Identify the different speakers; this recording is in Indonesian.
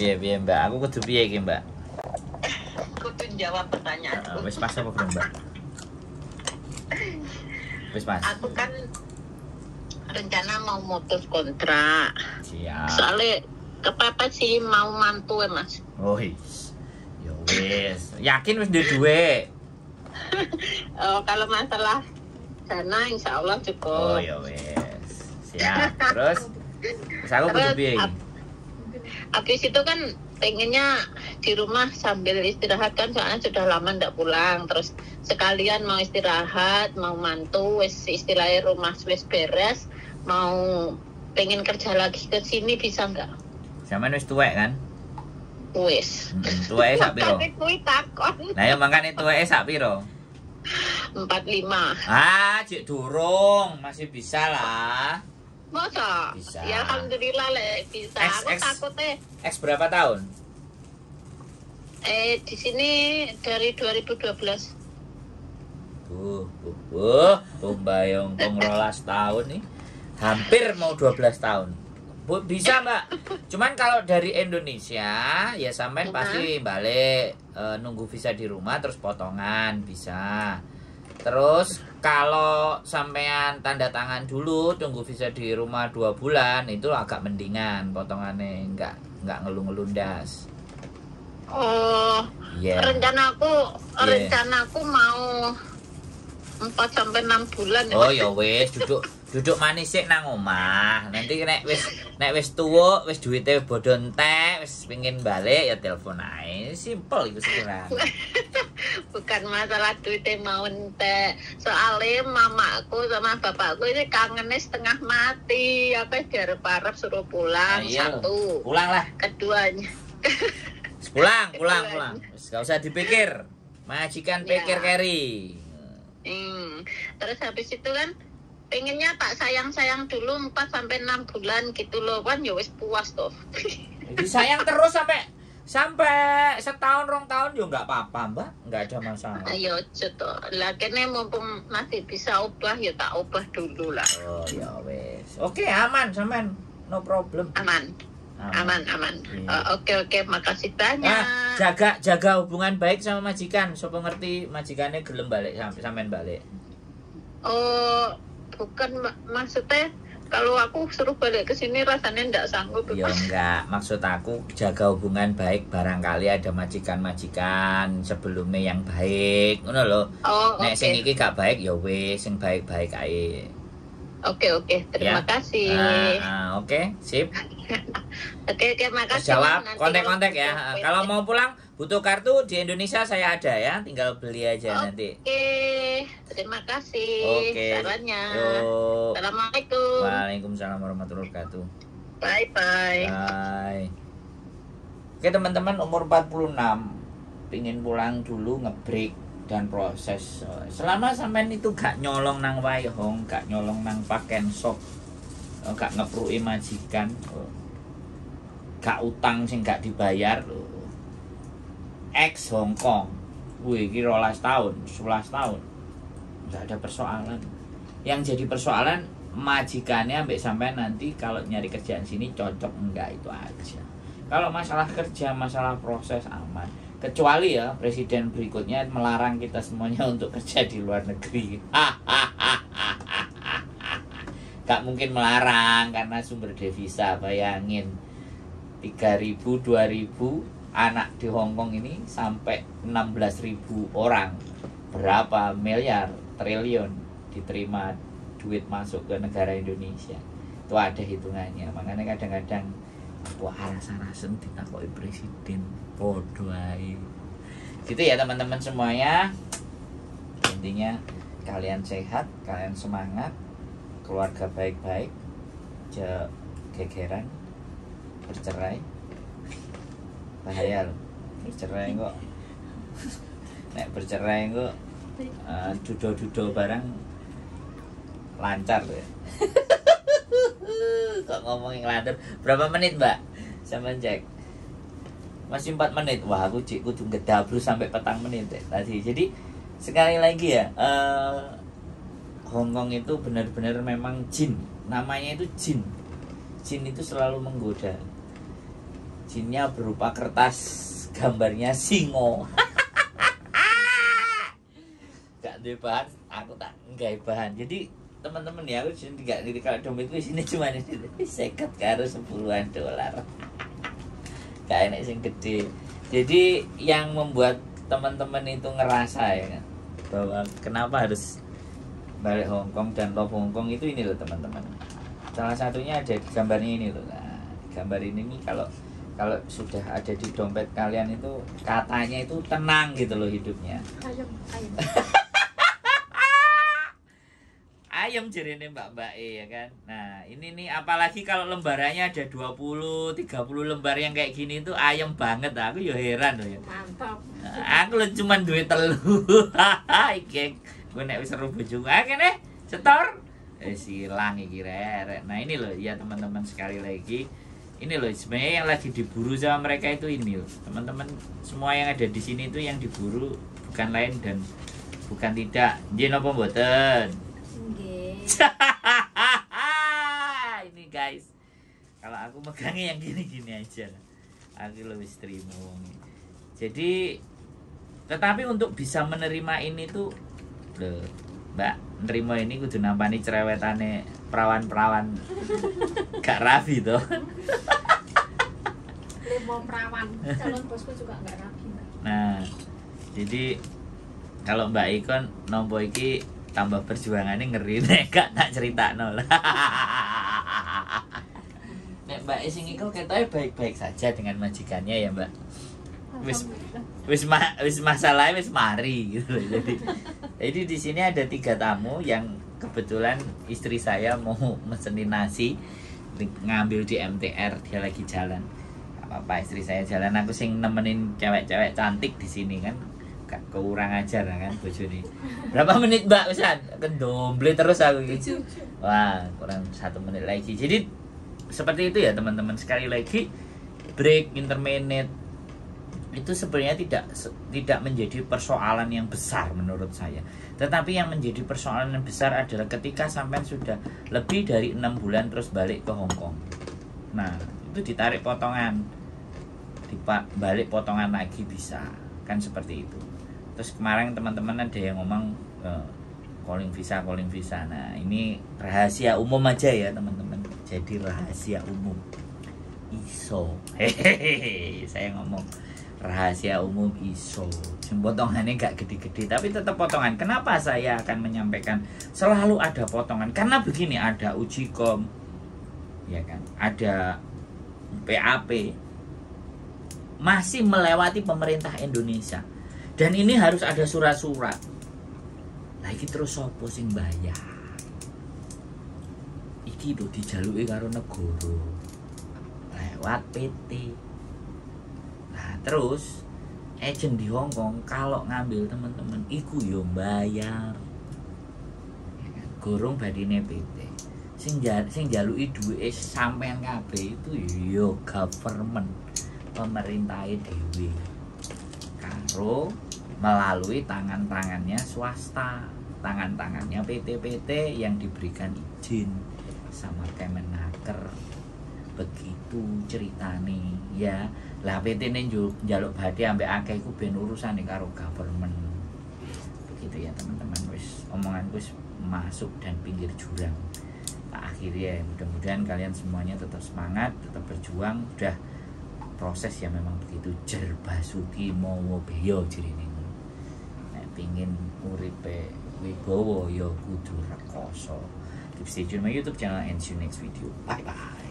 Speaker 1: Piye Mbak, aku kudu piye iki Mbak?
Speaker 2: Kudu jawab pertanyaan.
Speaker 1: Wis pas apa belum Mbak? Wis pas.
Speaker 2: Aku kan rencana mau mutus kontrak.
Speaker 1: Siap.
Speaker 2: Soalnya kepepet sih mau mantu ya Mas.
Speaker 1: Oh ya wis. Yakin wis duwe?
Speaker 2: Kalau masalah dana insya Allah
Speaker 1: Oh
Speaker 2: cukup.
Speaker 1: ya wis. Siap. Terus aku kudu piye iki?
Speaker 2: Habis itu kan pengennya di rumah sambil istirahat kan, soalnya sudah lama ndak pulang. Terus sekalian mau istirahat, mau mantu, wis istilahnya rumah wis beres, mau pengen kerja lagi ke sini bisa nggak?
Speaker 1: Sampeyan wis tuwek kan?
Speaker 2: Wis.
Speaker 1: Tuweke sak piro?
Speaker 2: Makanya kuwi takon.
Speaker 1: Lah ya mangkane tuweke sak piro?
Speaker 2: 45.
Speaker 1: Cik durung, masih bisa lah.
Speaker 2: Masa?
Speaker 1: Bisa.
Speaker 2: Ya alhamdulillah bisa. Aku takutnya
Speaker 1: X berapa tahun?
Speaker 2: di sini dari 2012.
Speaker 1: Bayang pengelola setahun nih. Hampir mau 12 tahun. Bu, bisa Mbak. Cuman kalau dari Indonesia ya sampean pasti balik nunggu visa di rumah terus potongan bisa. Terus kalau sampean tanda tangan dulu tunggu visa di rumah 2 bulan itu agak mendingan potongannya nggak ngelundas.
Speaker 2: Oh,
Speaker 1: Yeah.
Speaker 2: rencanaku mau 4 sampai 6 bulan.
Speaker 1: Oh ya wis duduk manis sik nang omah. Nanti nek wis tuwuk, wis duwite bodho entek, wis pengin balik ya telepon ae. Simpel iku sekarang.
Speaker 2: Bukan masalah duitnya mau entek. Soalnya mamaku sama bapakku ini kangennya setengah mati. Apa diarep-arep suruh pulang.
Speaker 1: Iya,
Speaker 2: satu.
Speaker 1: pulang lah.
Speaker 2: Keduanya.
Speaker 1: Pulang. Wis gak usah dipikir. Majikan pikir carry.
Speaker 2: Terus habis itu kan pengennya tak sayang-sayang dulu 4 sampai 6 bulan gitu loh kan, ya wis puas toh.
Speaker 1: Disayang terus sampai setahun 2 tahun ya nggak apa-apa Mbak, nggak ada masalah.
Speaker 2: Ayo coba lah kene mumpung masih bisa ubah ya tak ubah dulu lah.
Speaker 1: Oh ya wis. Oke, aman sampean, no problem.
Speaker 2: Aman. Oke, makasih banyak.
Speaker 1: Jaga hubungan baik sama majikan. Sopo ngerti majikannya gelem balik sampean balik.
Speaker 2: Oh, bukan maksudnya kalau aku suruh balik ke sini rasanya ndak sanggup.
Speaker 1: Ya enggak, maksud aku jaga hubungan baik, barangkali ada majikan-majikan sebelumnya yang baik, ngono lho.
Speaker 2: Oh,
Speaker 1: nek sing iki gak baik ya wis, sing baik-baik ae.
Speaker 2: Oke, terima kasih.
Speaker 1: Oke, sip.
Speaker 2: Oke, makasih.
Speaker 1: Jawab, kontak-kontak ya. Kalau mau pulang butuh kartu di Indonesia saya ada ya, tinggal beli aja nanti.
Speaker 2: Oke, terima kasih sarannya.
Speaker 1: Yuk.
Speaker 2: Assalamualaikum.
Speaker 1: Waalaikumsalam warahmatullahi wabarakatuh.
Speaker 2: Bye.
Speaker 1: Oke teman-teman, umur 46 pingin pulang dulu ngebreak dan proses. Selama sampean itu gak nyolong nang wayong, gak nyolong nang pakaian shop, gak ngepruki majikan, gak utang sing gak dibayar, ex Hongkong, wih kira 12 tahun, 11 tahun, gak ada persoalan. Yang jadi persoalan majikannya ambek sampean nanti kalau nyari kerjaan sini cocok enggak, itu aja. Kalau masalah kerja, masalah proses aman. Kecuali ya presiden berikutnya melarang kita semuanya untuk kerja di luar negeri. Gak mungkin melarang karena sumber devisa. Bayangin 3.000, 2.000 anak di Hongkong ini sampai 16.000 orang. Berapa miliar, triliun diterima duit masuk ke negara Indonesia. Itu ada hitungannya. Makanya kadang-kadang wah rasa-rasen ditakoki presiden podo ae. Gitu ya teman-teman semuanya. Intinya kalian sehat, kalian semangat, keluarga baik-baik, gegeran, bercerai. Bahaya loh. Bercerai kok. Nek bercerai kok dudo-dudo barang lancar ya. Kok ngomongin lancar. Berapa menit mbak? Sama cek. Masih 4 menit. Wah aku cik kudu ngedabru sampai 4 menit deh tadi. Jadi sekali lagi ya, Hongkong itu benar-benar memang jin. Namanya itu jin. Jin itu selalu menggoda. izinnya berupa kertas gambarnya singo. Gak ada bahan, aku tak nggak bahan. Jadi teman-teman ya, aku sini nggak ngerti kalau dompetku sini cuma ini seket karo $10. Gak enak sing gede. Jadi yang membuat teman-teman itu ngerasa ya kan, bahwa kenapa harus balik Hongkong dan love Hongkong itu ini loh teman-teman. Salah satunya ada di gambarnya ini loh. Nah, gambar ini nih kalau sudah ada di dompet kalian itu katanya itu tenang gitu loh hidupnya.
Speaker 3: Ayam.
Speaker 1: Ayam jerene Mbak ya kan. Nah, ini nih apalagi kalau lembarannya ada 20, 30 lembar yang kayak gini itu ayam banget. Aku ya heran loh ya.
Speaker 3: Mantap.
Speaker 1: Aku lo cuman duit telu. Iki gue nek wis seru bojoku. Kene setor. Silang iki rek. Nah, ini loh ya teman-teman sekali lagi. Ini loh sebenarnya yang lagi diburu sama mereka itu ini loh. Teman-teman semua yang ada di sini itu yang diburu bukan lain dan bukan tidak. Nggih napa mboten?
Speaker 3: Nggih.
Speaker 1: Ini guys. Kalau aku megangnya yang gini-gini aja. Aku lebih terima. Jadi tetapi untuk bisa menerima ini tuh loh, Mbak, nerima ini kudu nampani cerewetane perawan-perawan gak rapi toh.
Speaker 3: Lemo perawan, calon bosku juga nggak rapi.
Speaker 1: Nah, jadi kalau Mbak Ikon nompo iki tambah perjuangannya ngeri nek gak tak critakno lah. Nek Mbak sing iku ketoke baik-baik saja dengan majikannya ya, Mbak. Wis masalahnya wis mari gitu loh. Jadi di sini ada 3 tamu yang kebetulan istri saya mau mesenin nasi ngambil di MTR, dia lagi jalan. Gak apa-apa istri saya jalan, aku sing nemenin cewek-cewek cantik di sini kan. Gak kurang ajar kan bojone. Berapa menit Mbak wisan? Kendomble terus aku gitu. Wah, kurang 1 menit lagi. Jadi seperti itu ya teman-teman, sekali lagi break intermittent itu sebenarnya tidak menjadi persoalan yang besar menurut saya. Tetapi yang menjadi persoalan yang besar adalah ketika sampai sudah lebih dari 6 bulan terus balik ke Hongkong. Nah, itu ditarik potongan, balik potongan lagi bisa, kan seperti itu. Terus kemarin teman-teman ada yang ngomong calling visa. Nah, ini rahasia umum aja ya teman-teman. Jadi rahasia umum. Iso. Hehehe, saya ngomong rahasia umum iso. Potongannya gak gede-gede tapi tetap potongan. Kenapa saya akan menyampaikan selalu ada potongan? Karena begini, ada uji kom, ya kan, ada PAP, masih melewati pemerintah Indonesia, dan ini harus ada surat-surat. Lagi terus sopo sing bayar? Iki tuh dijaluki karo negara lewat PT. Nah, terus agent di Hongkong kalau ngambil teman-teman iku yo bayar. Ya kan? Gorong badine PT. Sing jaluki duwe sampean kabeh itu yo government, pemerintahe dhewe. Karo melalui tangan-tangannya swasta, tangan-tangannya PT-PT yang diberikan izin sama Kemenaker. Begitu ceritane ya. Lah PT ne njaluk badhe ambek akeh iku ben urusane karo government. Begitu ya teman-teman, wis omonganku wis masuk dan pinggir jurang. Tak akhiri ya, mudah-mudahan kalian semuanya tetap semangat, tetap berjuang. Udah proses ya memang begitu. Jer basuki mawa beyo jirine. Nek pengin uripe wibawa ya kudu rekoso. Keep stay tune my YouTube channel and see you next video. Bye bye.